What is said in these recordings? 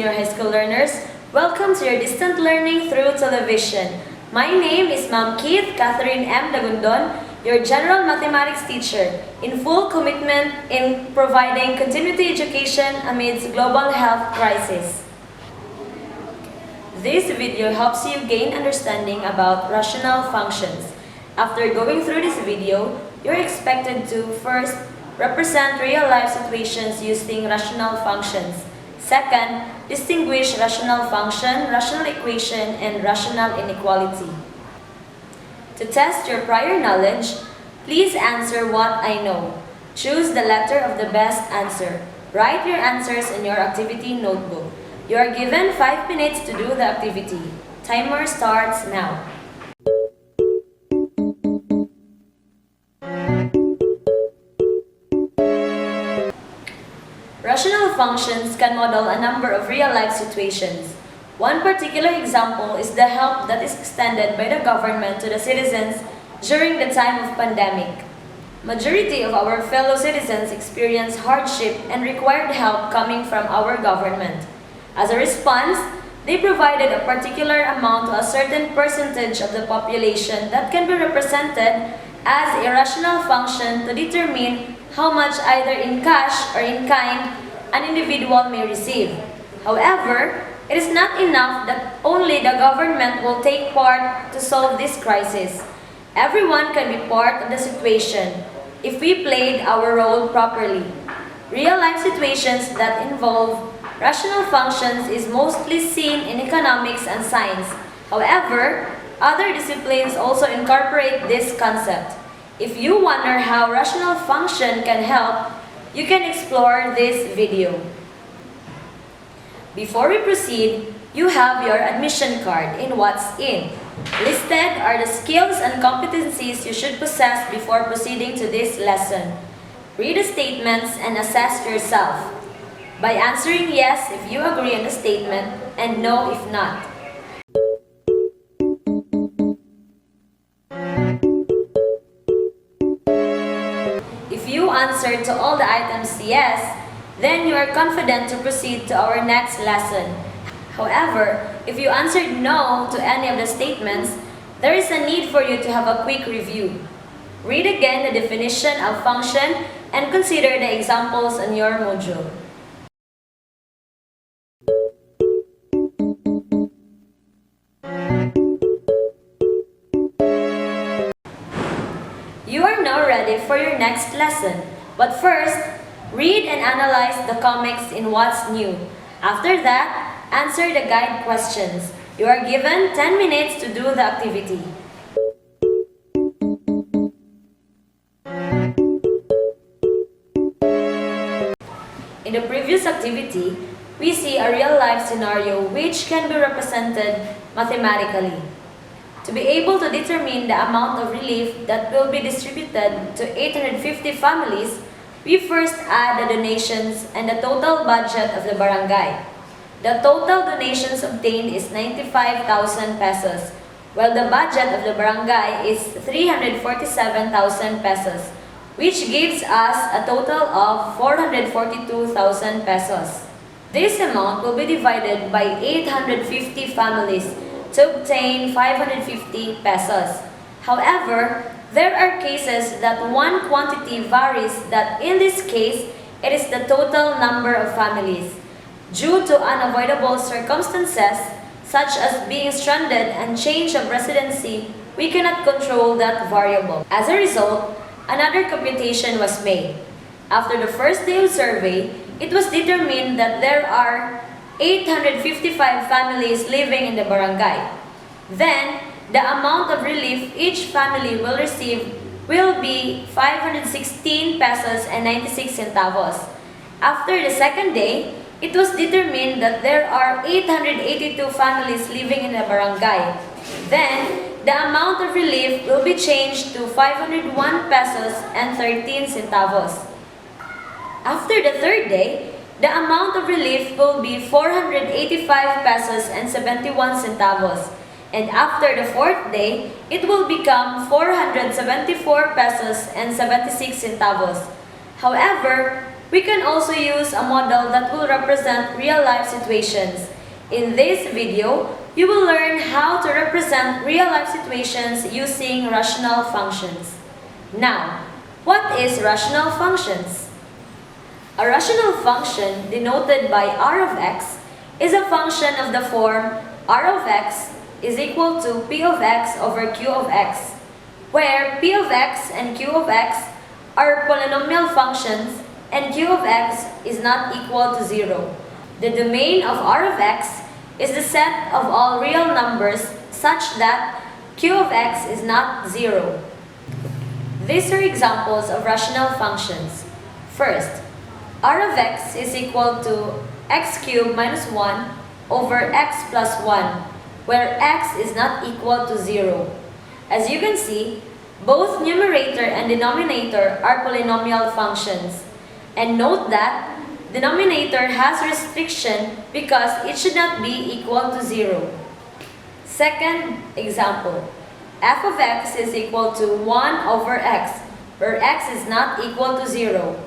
senior high school learners, welcome to your distant learning through television. My name is Ma'am Keith Catherine M. Dagundon, your general mathematics teacher, in full commitment in providing continuity education amidst global health crisis. This video helps you gain understanding about rational functions. After going through this video, you're expected to first represent real-life situations using rational functions. Second, distinguish rational function, rational equation, and rational inequality. To test your prior knowledge, please answer what I know. Choose the letter of the best answer. Write your answers in your activity notebook. You are given 5 minutes to do the activity. Timer starts now. Rational functions can model a number of real-life situations. One particular example is the help that is extended by the government to the citizens during the time of pandemic. Majority of our fellow citizens experience hardship and required help coming from our government. As a response, they provided a particular amount to a certain percentage of the population that can be represented as a rational function to determine how much either in cash or in kind an individual may receive. However, it is not enough that only the government will take part to solve this crisis. Everyone can be part of the situation if we played our role properly. Real-life situations that involve rational functions is mostly seen in economics and science. However, other disciplines also incorporate this concept. If you wonder how rational function can help, you can explore this video. Before we proceed, you have your admission card in What's In. Listed are the skills and competencies you should possess before proceeding to this lesson. Read the statements and assess yourself by answering yes if you agree on the statement and no if not. If you answered to all the items yes, then you are confident to proceed to our next lesson. However, if you answered no to any of the statements, there is a need for you to have a quick review. Read again the definition of function and consider the examples in your module. You are now ready for your next lesson. But first, read and analyze the comics in What's New. After that, answer the guide questions. You are given 10 minutes to do the activity. In the previous activity, we see a real-life scenario which can be represented mathematically. To be able to determine the amount of relief that will be distributed to 850 families, we first add the donations and the total budget of the barangay. The total donations obtained is 95,000 pesos, while the budget of the barangay is 347,000 pesos, which gives us a total of 442,000 pesos. This amount will be divided by 850 families to obtain 550 pesos. However, there are cases that one quantity varies that in this case, it is the total number of families. Due to unavoidable circumstances, such as being stranded and change of residency, we cannot control that variable. As a result, another computation was made. After the first day of survey, it was determined that there are 855 families living in the barangay. Then, the amount of relief each family will receive will be 516 pesos and 96 centavos. After the second day, it was determined that there are 882 families living in the barangay. Then, the amount of relief will be changed to 501 pesos and 13 centavos. After the third day, the amount of relief will be 485 pesos and 71 centavos. And after the fourth day, it will become 474 pesos and 76 centavos. However, we can also use a model that will represent real-life situations. In this video, you will learn how to represent real-life situations using rational functions. Now, what is rational functions? A rational function, denoted by r of x, is a function of the form r of x is equal to p of x over q of x, where p of x and q of x are polynomial functions and q of x is not equal to 0. The domain of r of x is the set of all real numbers such that q of x is not 0. These are examples of rational functions. First, r of x is equal to x cubed minus 1 over x plus 1, where x is not equal to 0. As you can see, both numerator and denominator are polynomial functions. And note that denominator has restriction because it should not be equal to 0. Second example, f of x is equal to 1 over x, where x is not equal to 0.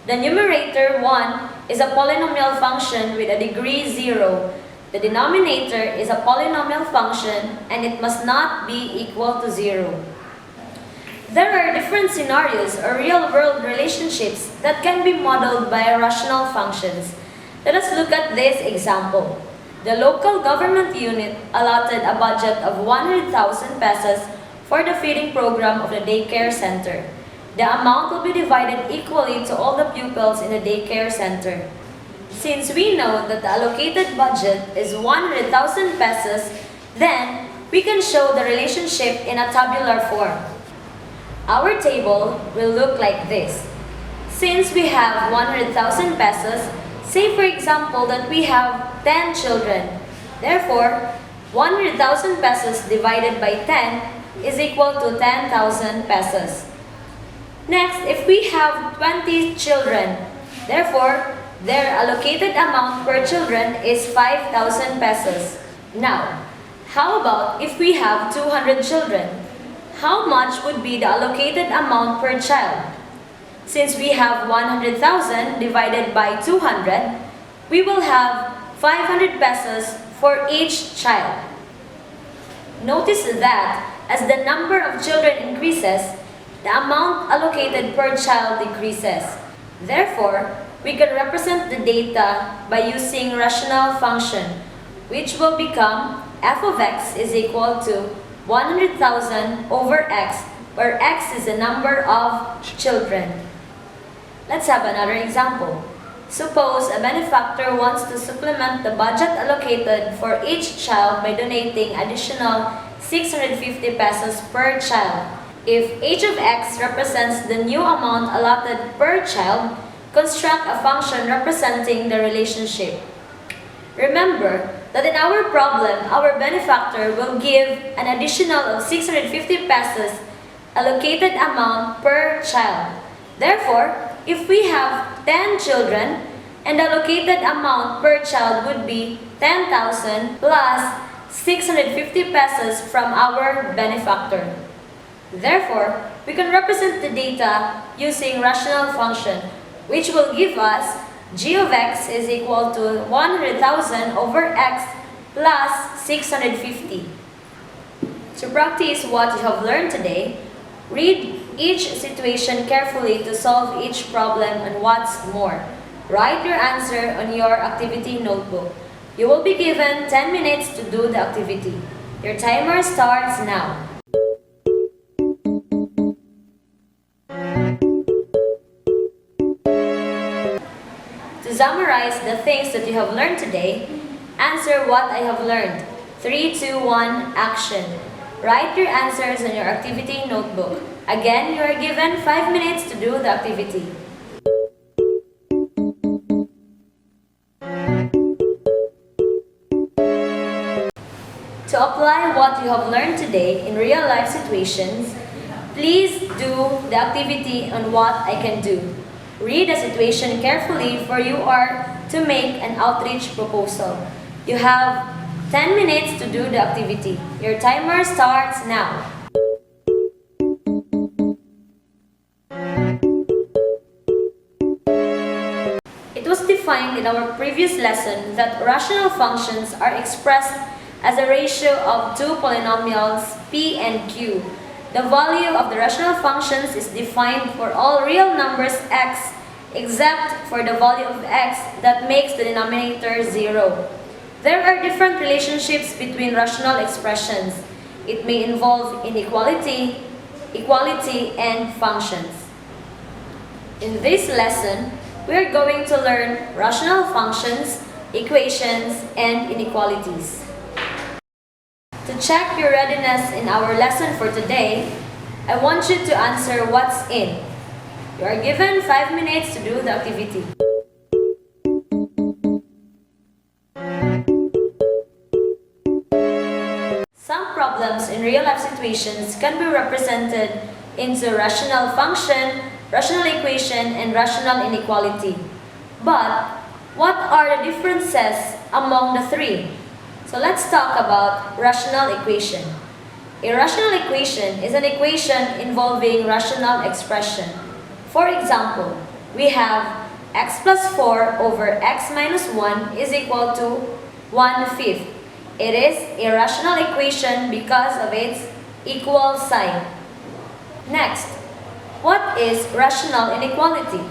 The numerator 1 is a polynomial function with a degree 0. The denominator is a polynomial function and it must not be equal to 0. There are different scenarios or real-world relationships that can be modeled by rational functions. Let us look at this example. The local government unit allotted a budget of 100,000 pesos for the feeding program of the daycare center. The amount will be divided equally to all the pupils in the daycare center. Since we know that the allocated budget is 100,000 pesos, then we can show the relationship in a tabular form. Our table will look like this. Since we have 100,000 pesos, say for example that we have 10 children. Therefore, 100,000 pesos divided by 10 is equal to 10,000 pesos. Next, if we have 20 children, therefore, their allocated amount per children is 5,000 pesos. Now, how about if we have 200 children? How much would be the allocated amount per child? Since we have 100,000 divided by 200, we will have 500 pesos for each child. Notice that as the number of children increases, the amount allocated per child decreases. Therefore, we can represent the data by using rational function, which will become f of x is equal to 100,000 over x, where x is the number of children. Let's have another example. Suppose a benefactor wants to supplement the budget allocated for each child by donating additional 650 pesos per child. If h of x represents the new amount allotted per child, construct a function representing the relationship. Remember that in our problem, our benefactor will give an additional of 650 pesos allocated amount per child. Therefore, if we have 10 children, and the allocated amount per child would be 10,000 plus 650 pesos from our benefactor. Therefore, we can represent the data using rational function, which will give us g of x is equal to 100,000 over x plus 650. To practice what you have learned today, read each situation carefully to solve each problem and what's more. Write your answer on your activity notebook. You will be given 10 minutes to do the activity. Your timer starts now. To summarize the things that you have learned today, answer what I have learned. 3, 2, 1, action. Write your answers on your activity notebook. Again, you are given 5 minutes to do the activity. To apply what you have learned today in real-life situations, please do the activity on what I can do. Read the situation carefully for you are to make an outreach proposal. You have 10 minutes to do the activity. Your timer starts now. defined in our previous lesson that rational functions are expressed as a ratio of two polynomials p and q. The value of the rational functions is defined for all real numbers x except for the value of x that makes the denominator 0. There are different relationships between rational expressions. It may involve inequality, equality, and functions. In this lesson, we are going to learn rational functions, equations, and inequalities. To check your readiness in our lesson for today, I want you to answer what's in. You are given 5 minutes to do the activity. Some problems in real-life situations can be represented into rational function, rational equation, and rational inequality. But what are the differences among the three? So let's talk about rational equation. A rational equation is an equation involving rational expression. For example, we have x plus 4 over x minus 1 is equal to 1/5. It is a rational equation because of its equal sign. Next, what is rational inequality?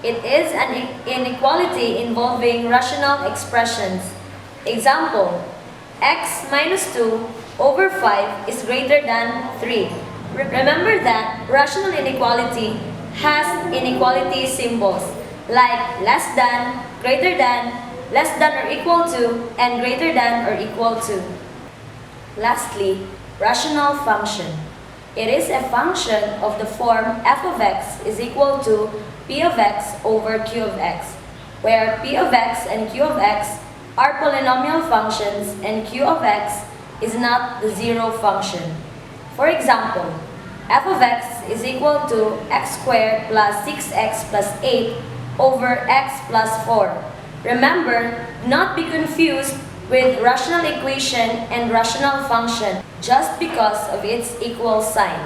It is an inequality involving rational expressions. Example, x minus 2 over 5 is greater than 3. Remember that rational inequality has inequality symbols like less than, greater than, less than or equal to, and greater than or equal to. Lastly, rational function. It is a function of the form f of x is equal to p of x over q of x, where p of x and q of x are polynomial functions and q of x is not the zero function. For example, f of x is equal to x squared plus 6x plus 8 over x plus 4. Remember, not be confused with rational equation and rational function just because of its equal sign.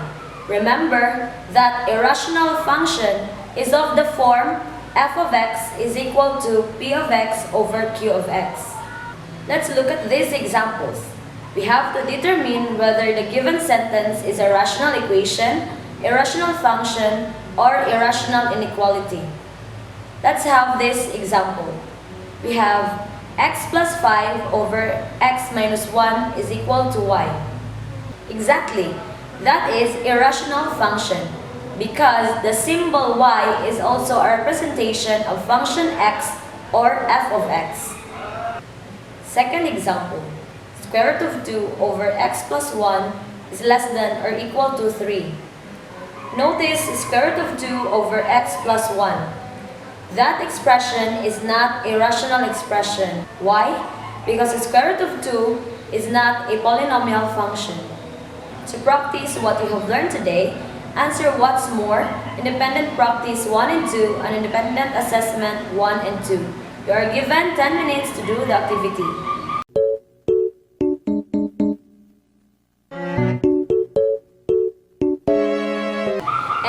Remember that a rational function is of the form f of x is equal to p of x over q of x. Let's look at these examples. We have to determine whether the given sentence is a rational equation, a rational function, or a rational inequality. Let's have this example. We have x plus 5 over x minus 1 is equal to y. Exactly, that is a rational function because the symbol y is also a representation of function x or f of x. Second example, square root of 2 over x plus 1 is less than or equal to 3. Notice square root of 2 over x plus 1. That expression is not a rational expression. Why? Because the square root of 2 is not a polynomial function. To practice what you have learned today, answer what's more, independent practice 1 and 2, and independent assessment 1 and 2. You are given 10 minutes to do the activity.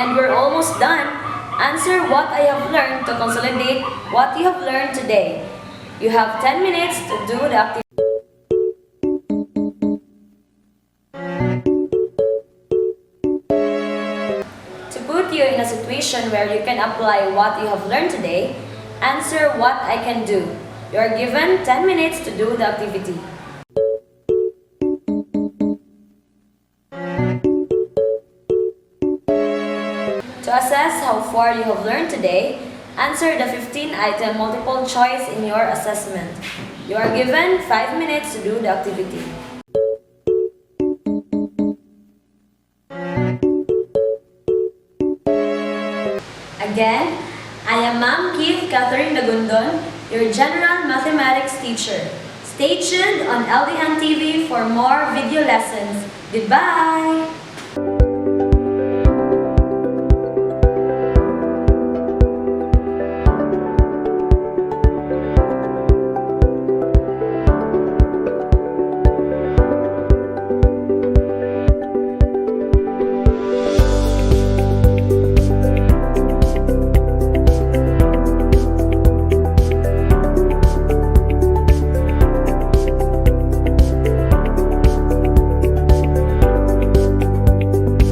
And we're almost done. Answer what I have learned to consolidate what you have learned today. You have 10 minutes to do the activity. To put you in a situation where you can apply what you have learned today, answer what I can do. You are given 10 minutes to do the activity. To assess how far you have learned today, answer the 15-item multiple choice in your assessment. You are given 5 minutes to do the activity. Again, I am Ma'am Keith Catherine Dagundon, your General Mathematics teacher. Stay tuned on LDN TV for more video lessons. Goodbye!